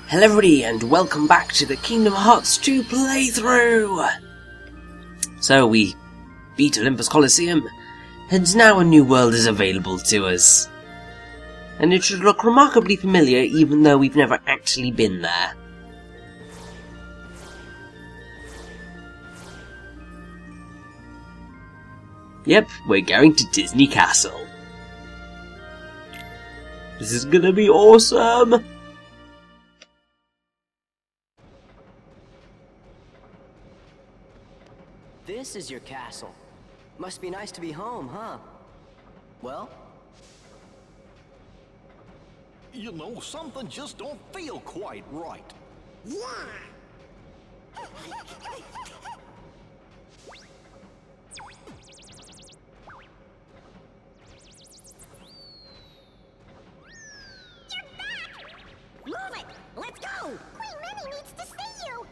Hello everybody and welcome back to the Kingdom Hearts 2 playthrough! So we beat Olympus Coliseum, and now a new world is available to us. And it should look remarkably familiar even though we've never actually been there. Yep, we're going to Disney Castle. This is gonna be awesome! This is your castle. Must be nice to be home, huh? Well? You know, something just don't feel quite right. Yeah! Move it! Let's go! Queen Minnie needs to see you!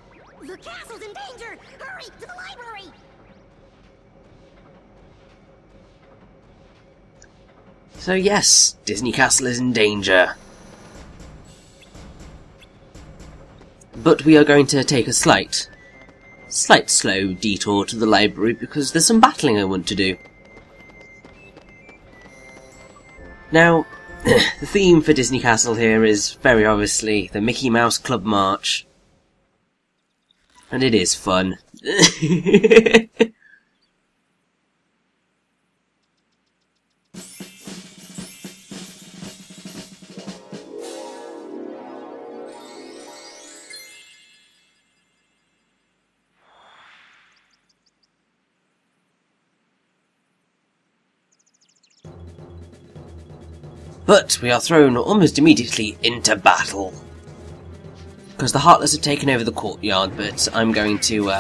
The castle's in danger! Hurry, to the library! So yes, Disney Castle is in danger. But we are going to take a slight slow detour to the library because there's some battling I want to do. Now, the theme for Disney Castle here is very obviously the Mickey Mouse Club March. And it is fun. But we are thrown almost immediately into battle. Because the Heartless have taken over the courtyard, but I'm going to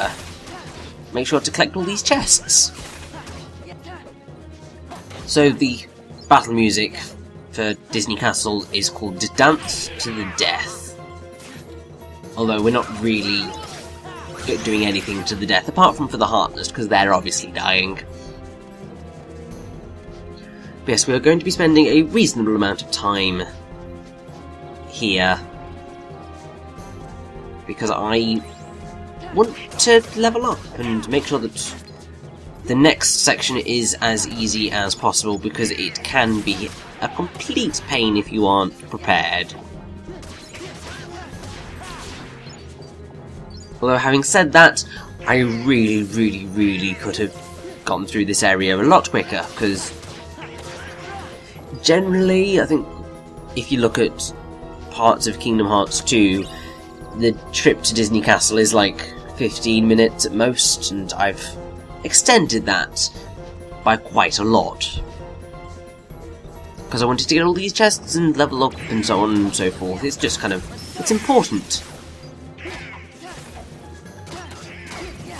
make sure to collect all these chests. So the battle music for Disney Castle is called Dance to the Death. Although we're not really doing anything to the death, apart from for the Heartless, because they're obviously dying. But yes, we are going to be spending a reasonable amount of time here. Because I want to level up and make sure that the next section is as easy as possible, because it can be a complete pain if you aren't prepared. Although having said that, I really could have gotten through this area a lot quicker, because generally, I think if you look at parts of Kingdom Hearts 2, the trip to Disney Castle is like 15 minutes at most, and I've extended that by quite a lot. Because I wanted to get all these chests and level up and so on and so forth. It's just kind of, it's important.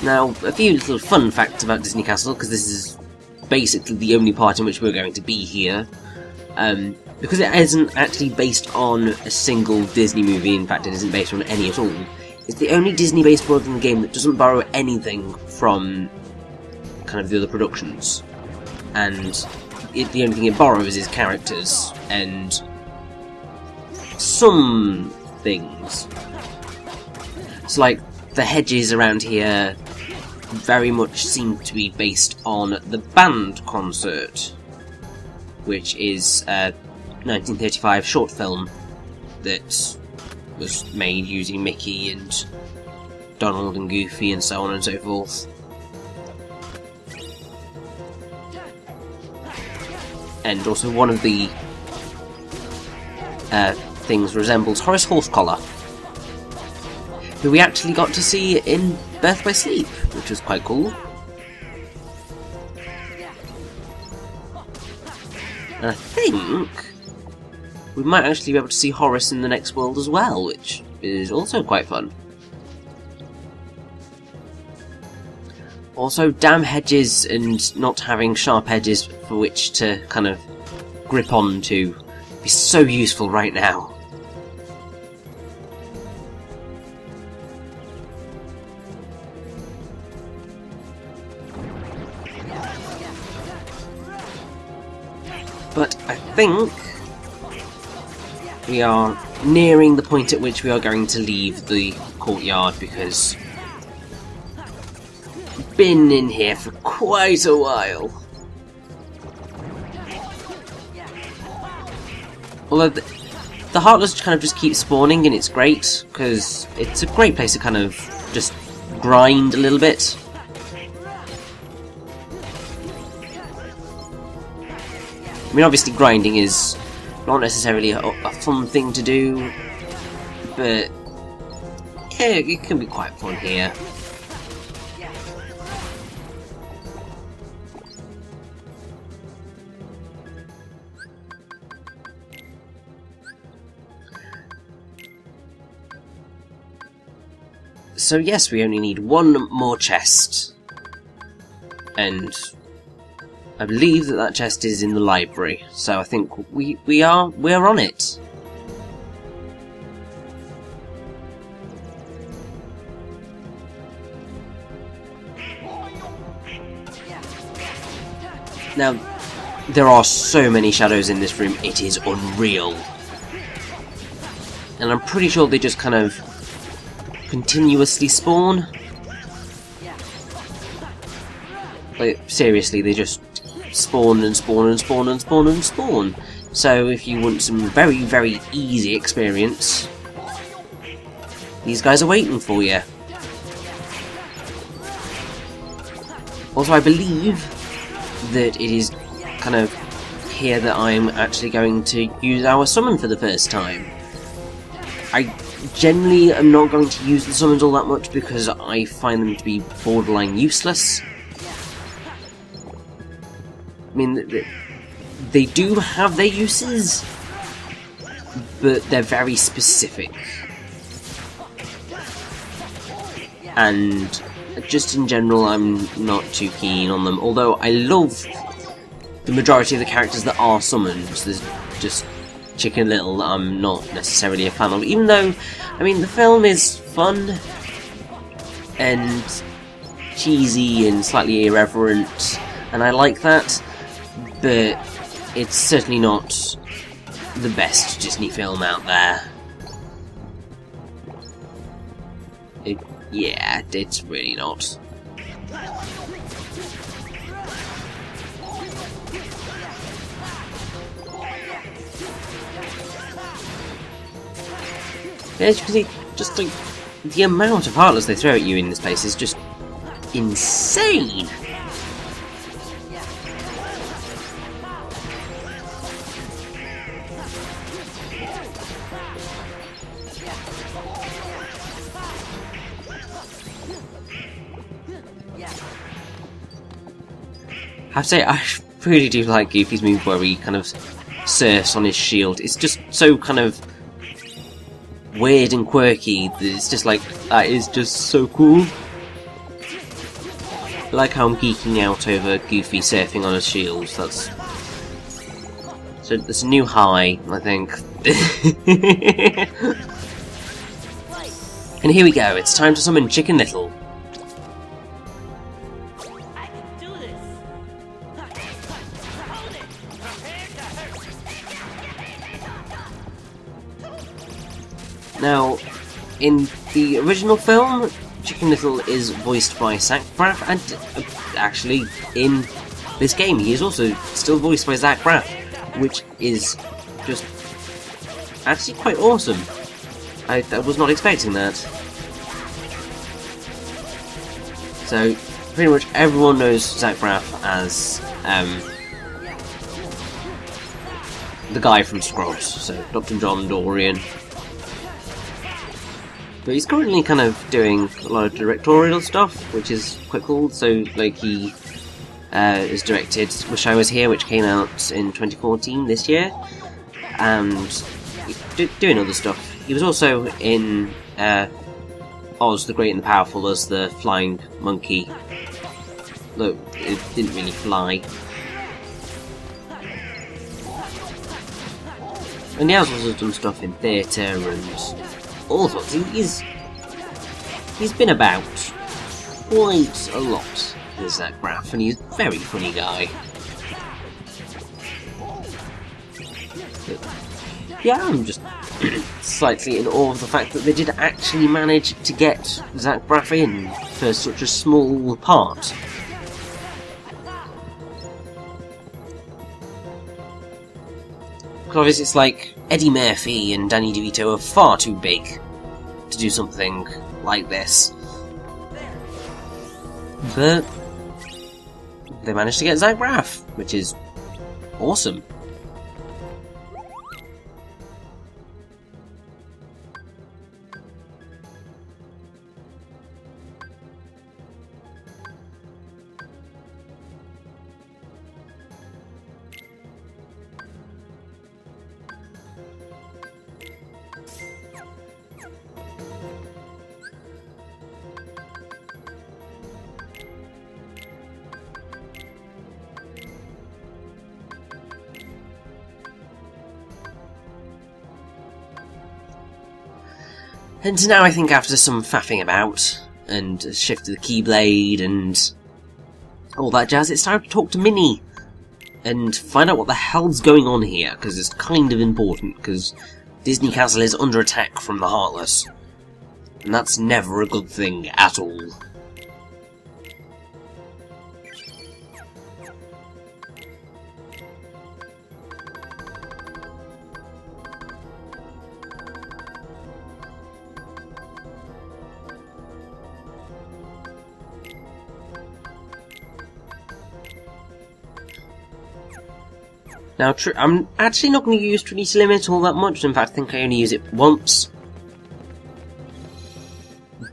Now, a few little fun facts about Disney Castle, because this is basically the only part in which we're going to be here. Because it isn't actually based on a single Disney movie, in fact it isn't based on any at all, it's the only Disney-based world in the game that doesn't borrow anything from kind of the other productions. And the only thing it borrows is characters, and some things. So like, the hedges around here very much seem to be based on the band concert, which is a 1935 short film that was made using Mickey and Donald and Goofy and so on and so forth. And also one of the things resembles Horace Horsecollar, who we actually got to see in Birth by Sleep, which was quite cool. And I think we might actually be able to see Horace in the next world as well, which is also quite fun. Also, damn hedges and not having sharp edges for which to kind of grip onto be so useful right now. But I think we are nearing the point at which we are going to leave the courtyard because we've been in here for quite a while. Although the Heartless kind of just keep spawning, and it's great because it's a great place to kind of just grind a little bit. I mean, obviously grinding is not necessarily a fun thing to do, but yeah, it can be quite fun here. So yes, we only need one more chest, and I believe that chest is in the library, so I think we're on it. Now, there are so many shadows in this room, it is unreal. And I'm pretty sure they just kind of continuously spawn. Like, seriously, they just spawn and spawn and spawn and spawn and spawn. So if you want some very, very easy experience, these guys are waiting for you. Also, I believe that it is kind of here that I'm actually going to use our summon for the first time. I generally am not going to use the summons all that much because I find them to be borderline useless. I mean, they do have their uses, but they're very specific. And just in general, I'm not too keen on them. Although I love the majority of the characters that are summoned. There's just Chicken Little that I'm not necessarily a fan of. Even though, I mean, the film is fun and cheesy and slightly irreverent, and I like that. But it's certainly not the best Disney film out there. Yeah, it's really not. As you can see, just like the amount of Heartless they throw at you in this place is just insane. I have to say, I really do like Goofy's move where he kind of surfs on his shield. It's just so kind of weird and quirky. It's just like, that is just so cool. I like how I'm geeking out over Goofy surfing on his shield. That's a new high, I think. And here we go, it's time to summon Chicken Little. Now, in the original film, Chicken Little is voiced by Zach Braff, and actually, in this game, he is also still voiced by Zach Braff, which is just actually quite awesome. I was not expecting that. So, pretty much everyone knows Zach Braff as the guy from Scrubs, so Dr. John Dorian. But he's currently kind of doing a lot of directorial stuff, which is quite cool. So, like, he has directed Wish I Was Here, which came out in 2014, this year, and doing other stuff. He was also in Oz the Great and the Powerful as the flying monkey, though it didn't really fly. And he has also done stuff in theatre and all sorts. He's been about quite a lot, is Zach Braff, and he's a very funny guy. Yeah, I'm just slightly in awe of the fact that they did actually manage to get Zach Braff in for such a small part. Because obviously it's like Eddie Murphy and Danny DeVito are far too big to do something like this. But they managed to get Zach Braff, which is awesome. And now I think after some faffing about, and a shift of the Keyblade, and all that jazz, it's time to talk to Minnie, and find out what the hell's going on here, because it's kind of important, because Disney Castle is under attack from the Heartless, and that's never a good thing at all. Now, I'm actually not going to use Trinity Limit all that much. In fact, I think I only use it once.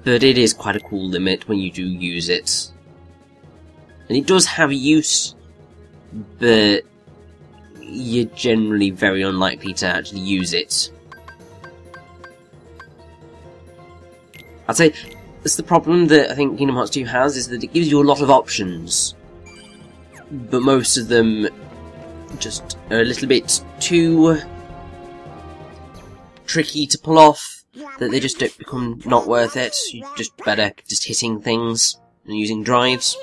But it is quite a cool limit when you do use it. And it does have use, but you're generally very unlikely to actually use it. I'd say that's the problem that I think Kingdom Hearts 2 has, is that it gives you a lot of options. But most of them just a little bit too tricky to pull off, that they just don't become not worth it. You're just better just hitting things and using drives.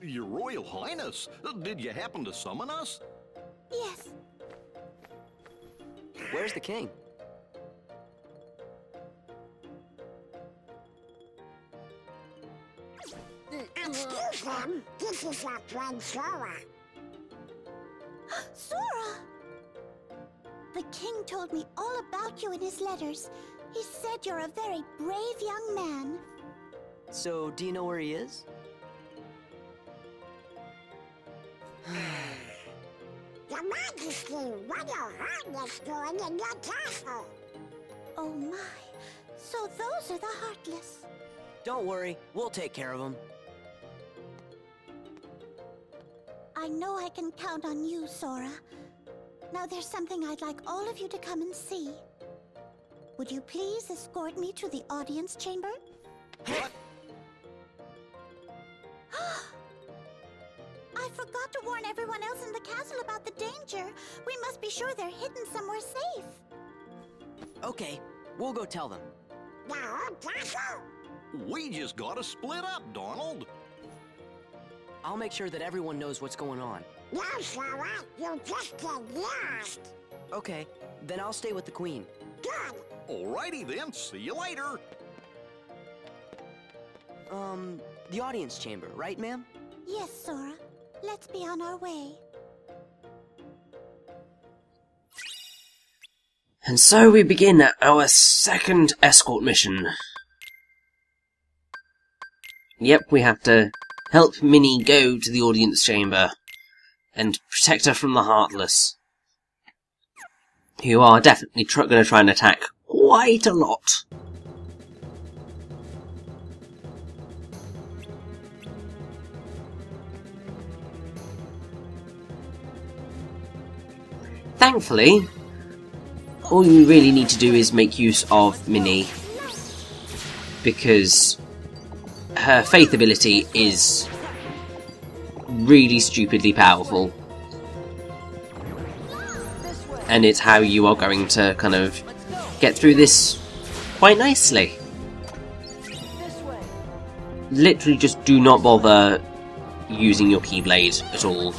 Your Royal Highness, did you happen to summon us? Yes. Where's the king? Excuse them. This is our friend Sora. Sora! The king told me all about you in his letters. He said you're a very brave young man. So, do you know where he is? Your Majesty, what your Heartless doing in your castle? Oh my, so those are the Heartless. Don't worry, we'll take care of him. I know I can count on you, Sora. Now there's something I'd like all of you to come and see. Would you please escort me to the audience chamber? What? I forgot to warn everyone else in the castle about the danger. We must be sure they're hidden somewhere safe. Okay, we'll go tell them. The whole castle? We just gotta split up, Donald. I'll make sure that everyone knows what's going on. No, Sora, you just get lost. Okay, then I'll stay with the queen. Good. Alrighty then, see you later. The audience chamber, right, ma'am? Yes, Sora. Let's be on our way. And so we begin our second escort mission. Yep, we have to help Minnie go to the audience chamber and protect her from the Heartless, who are definitely going to try and attack quite a lot. Thankfully, all you really need to do is make use of Minnie, because her faith ability is really stupidly powerful, and it's how you are going to kind of get through this quite nicely. Literally just do not bother using your Keyblade at all.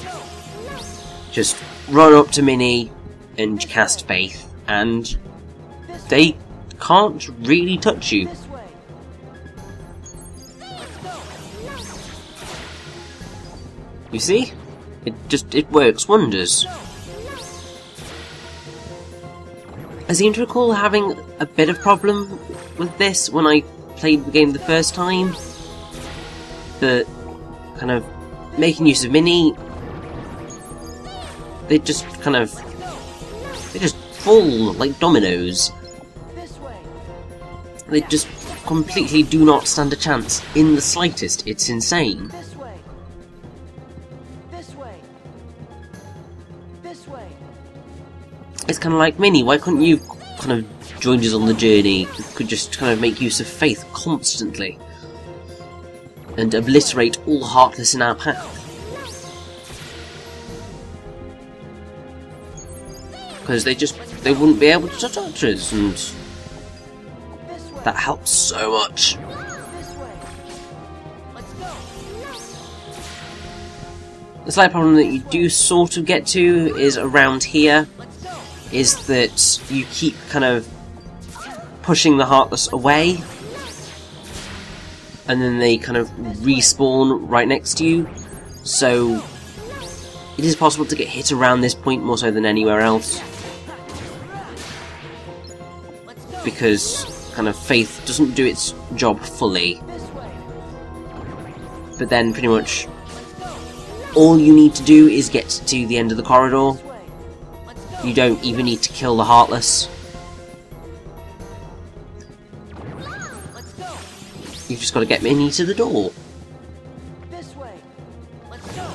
just run up to Minnie and cast Faith, and they can't really touch you. This way. You see? It works wonders. I seem to recall having a bit of problem with this when I played the game the first time. But kind of making use of Minnie, they just fall like dominoes. This way. They just completely do not stand a chance in the slightest. It's insane. This way. This way. This way. It's kind of like, Minnie, why couldn't you kind of join us on the journey? You could just kind of make use of Faith constantly and obliterate all Heartless in our path. Because they wouldn't be able to touch us, and that helps so much. This way. Let's go. The slight problem that you do sort of get to is around here, Let's go. is that you keep kind of pushing the Heartless away, and then they kind of respawn right next to you, so it is possible to get hit around this point more so than anywhere else, because kind of Faith doesn't do its job fully. This way. But then pretty much all you need to do is get to the end of the corridor. This way. Let's go. You don't even need to kill the Heartless. Let's go. You've just got to get Minnie to the door. This way. Let's go.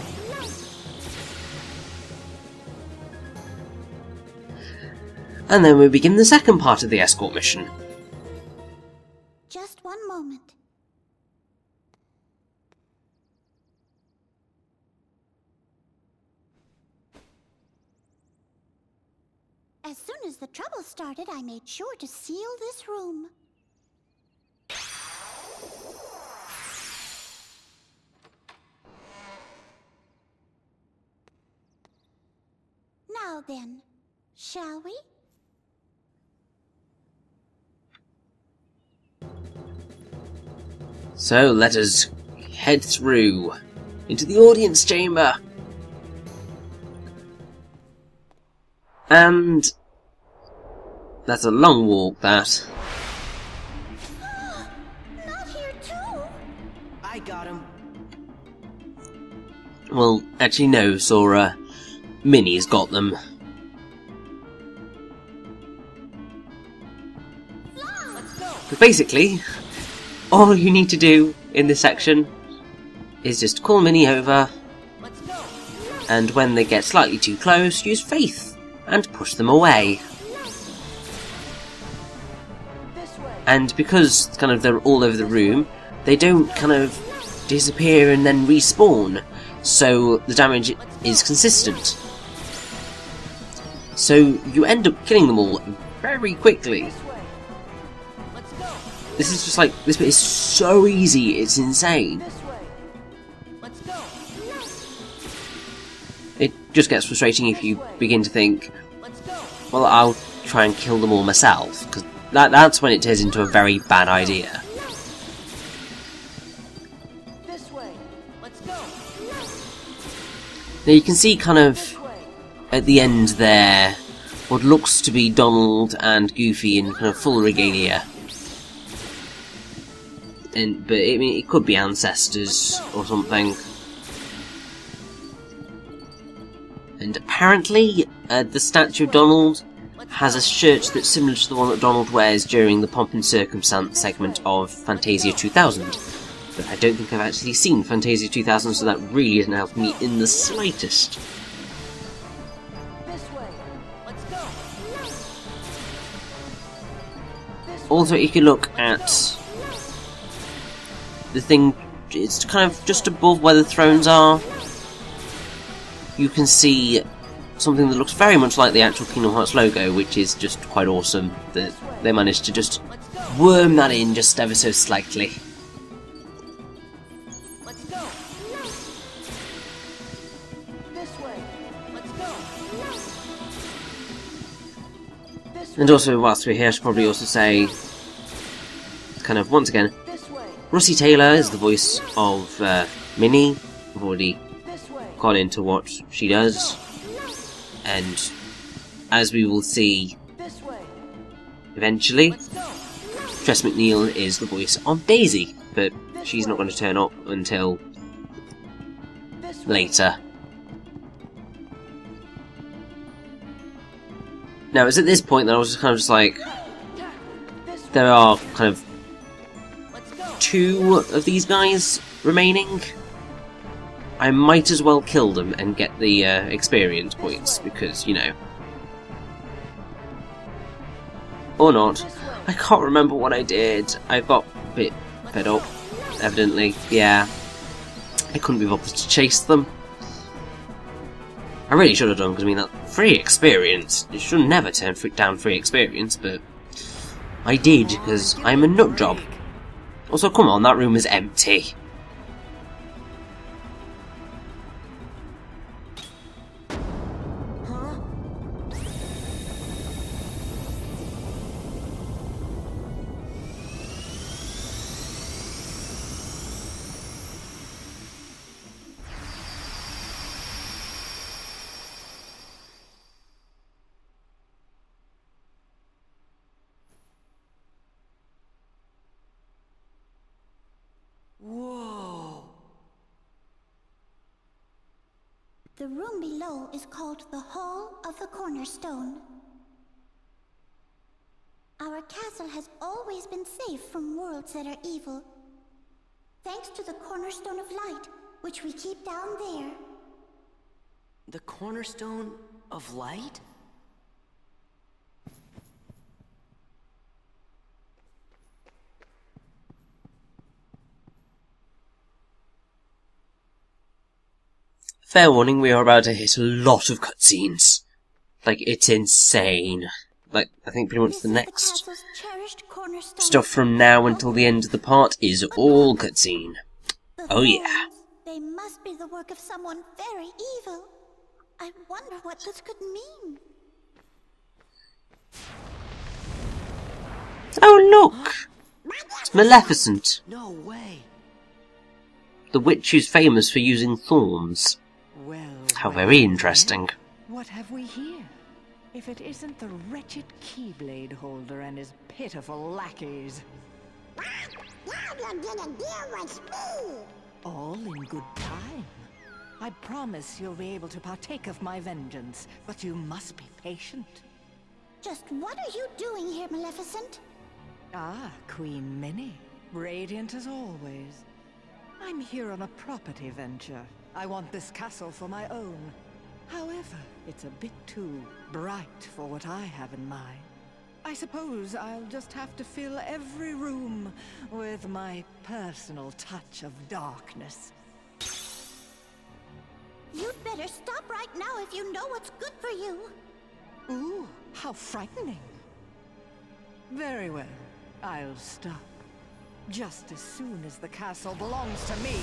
And then we begin the second part of the escort mission. Just one moment. As soon as the trouble started, I made sure to seal this room. Now then, shall we? So let us head through into the audience chamber. And that's a long walk, that. Not here too. I got him. Well, actually no, Sora. Minnie's got them. Let's go. But basically, all you need to do in this section is just call Minnie over, Let's go. and when they get slightly too close, use Faith and push them away. This way. And because kind of they're all over the room, they don't kind of disappear and then respawn, so the damage is consistent. So you end up killing them all very quickly. This way. Let's go. This is just like, this bit is so easy, it's insane. This way. Let's go. It just gets frustrating if you begin to think, Let's go. well, I'll try and kill them all myself, because that's when it turns into a very bad idea. This way. Let's go. Now you can see kind of This way. at the end there what looks to be Donald and Goofy in kind of full regalia. But I mean, it could be ancestors or something. And apparently, the statue of Donald has a shirt that's similar to the one that Donald wears during the Pomp and Circumstance segment of Fantasia 2000. But I don't think I've actually seen Fantasia 2000, so that really isn't helping me in the slightest. This way. Let's go. Also, if you look at the thing, it's kind of just above where the thrones are, you can see something that looks very much like the actual Kingdom Hearts logo, which is just quite awesome that they managed to just worm that in just ever so slightly. Let's go. This way. Let's go. And also, whilst we're here, I should probably also say, kind of, once again, Russi Taylor is the voice of Minnie. I've already gone into what she does. And as we will see eventually, Tress MacNeille is the voice of Daisy, but she's not going to turn up until later. Now, it's at this point that I was just kind of just like, there are kind of 2 of these guys remaining. I might as well kill them and get the experience points, because, you know. Or not. I can't remember what I did. I got a bit fed up, evidently. Yeah. I couldn't be bothered to chase them. I really should have done, because I mean, that free experience. You should never turn down free experience, but I did, because I'm a nut job. Also, come on, that room is empty. The room below is called the Hall of the Cornerstone. Our castle has always been safe from worlds that are evil, thanks to the Cornerstone of Light, which we keep down there. The Cornerstone of Light? Fair warning, we are about to hit a lot of cutscenes. Like, it's insane. Like, I think pretty much the next stuff from now until the end of the part is all cutscene. Oh yeah. They must be the work of someone very evil. I wonder what this could mean. Oh look! It's Maleficent. No way. The witch who's famous for using thorns. Well, how very interesting. What have we here? If it isn't the wretched Keyblade holder and his pitiful lackeys. All in good time. I promise you'll be able to partake of my vengeance, but you must be patient. Just what are you doing here, Maleficent? Ah, Queen Minnie. Radiant as always. I'm here on a property venture. I want this castle for my own. However, it's a bit too bright for what I have in mind. I suppose I'll just have to fill every room with my personal touch of darkness. You'd better stop right now if you know what's good for you. Ooh, how frightening. Very well, I'll stop. Just as soon as the castle belongs to me.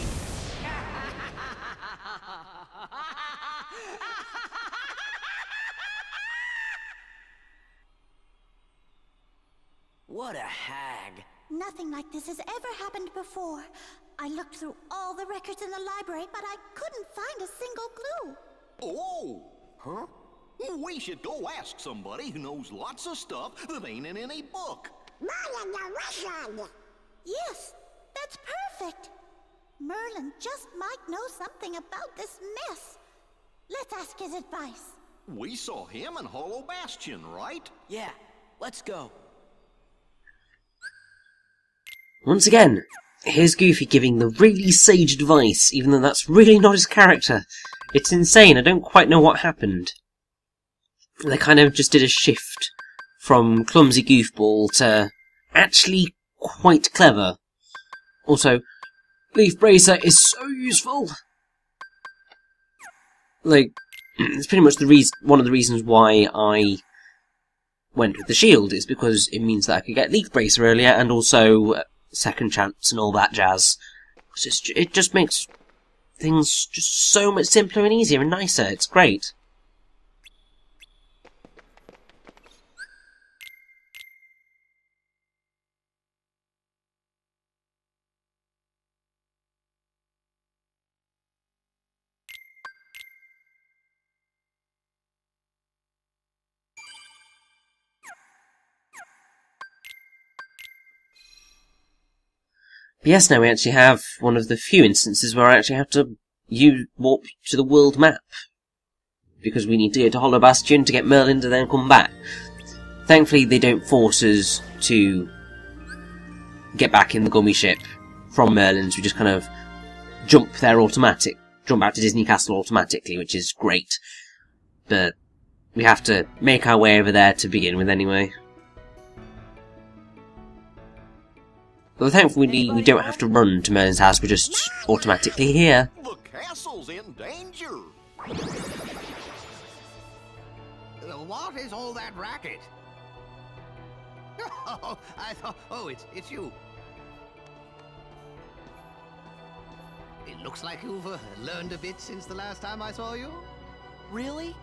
What a hag. Nothing like this has ever happened before. I looked through all the records in the library, but I couldn't find a single clue. Oh! Huh? We should go ask somebody who knows lots of stuff that ain't in any book. Yes, that's perfect. Merlin just might know something about this mess. Let's ask his advice. We saw him in Hollow Bastion, right? Yeah, let's go. Once again, here's Goofy giving the really sage advice, even though that's really not his character. It's insane, I don't quite know what happened. They kind of just did a shift from clumsy goofball to actually quite clever. Also, Leaf Bracer is so useful! Like, it's pretty much one of the reasons why I went with the shield, is because it means that I could get Leaf Bracer earlier, and also second chance and all that jazz. It just makes things just so much simpler and easier and nicer. It's great. But yes, now we actually have one of the few instances where I actually have to warp to the world map. Because we need to go to Hollow Bastion to get Merlin to then come back. Thankfully, they don't force us to get back in the gummy ship from Merlin's. We just kind of jump back to Disney Castle automatically, which is great. But we have to make our way over there to begin with anyway. But thankfully we don't have to run to Merlin's house, we're just automatically here. The castle's in danger. What is all that racket? Oh, I thought... Oh, it's you. It looks like you've learned a bit since the last time I saw you. Really?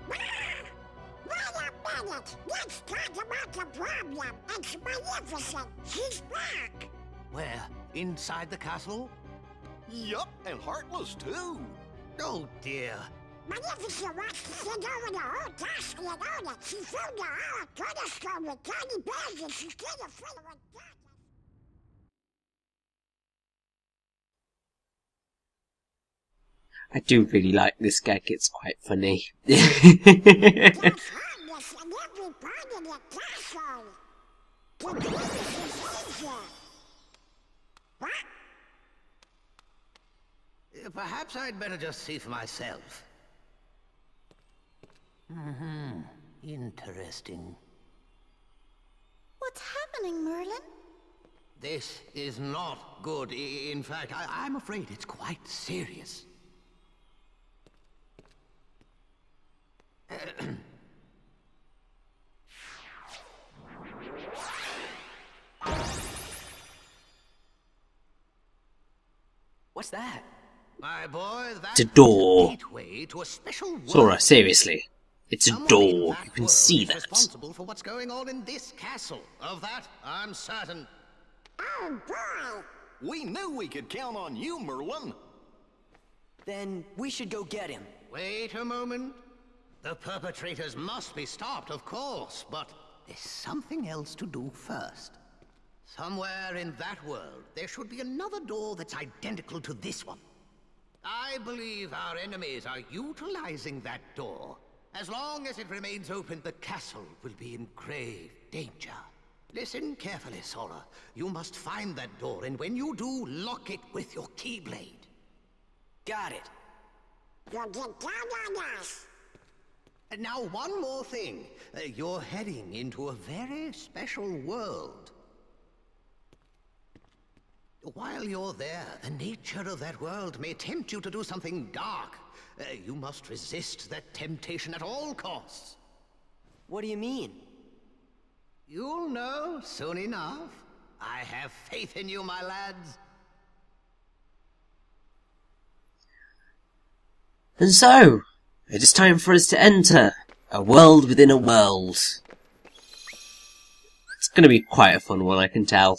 Wait a minute! Let's talk about the problem! It's Magnificent! She's back! Where? Inside the castle? Yup, and Heartless too. Oh, dear. Magnificent wants to send over the whole castle and own it! She filled the whole cornerstone with tiny bags and she's getting afraid of what that... I do really like this gag, it's quite funny. There's Heartless and every part of the castle! The greatest danger! What? Perhaps I'd better just see for myself. Interesting. What's happening, Merlin? This is not good. In fact, I'm afraid it's quite serious. What's that? My boy, It's a door. Gateway to a special world. Sora, seriously. It's a Someone in door. that You can world see is that. responsible for what's going on in this castle. Of that, I'm certain. Oh boy! We knew we could count on you, Merlin. Then we should go get him. Wait a moment. The perpetrators must be stopped, of course, but there's something else to do first. Somewhere in that world, there should be another door that's identical to this one. I believe our enemies are utilizing that door. As long as it remains open, the castle will be in grave danger. Listen carefully, Sora. You must find that door, and when you do, lock it with your keyblade. Got it. You'll get down on us! And now, one more thing. You're heading into a very special world. While you're there, the nature of that world may tempt you to do something dark. You must resist that temptation at all costs. What do you mean? You'll know soon enough. I have faith in you, my lads. And so, it is time for us to enter a world within a world. It's going to be quite a fun one, I can tell.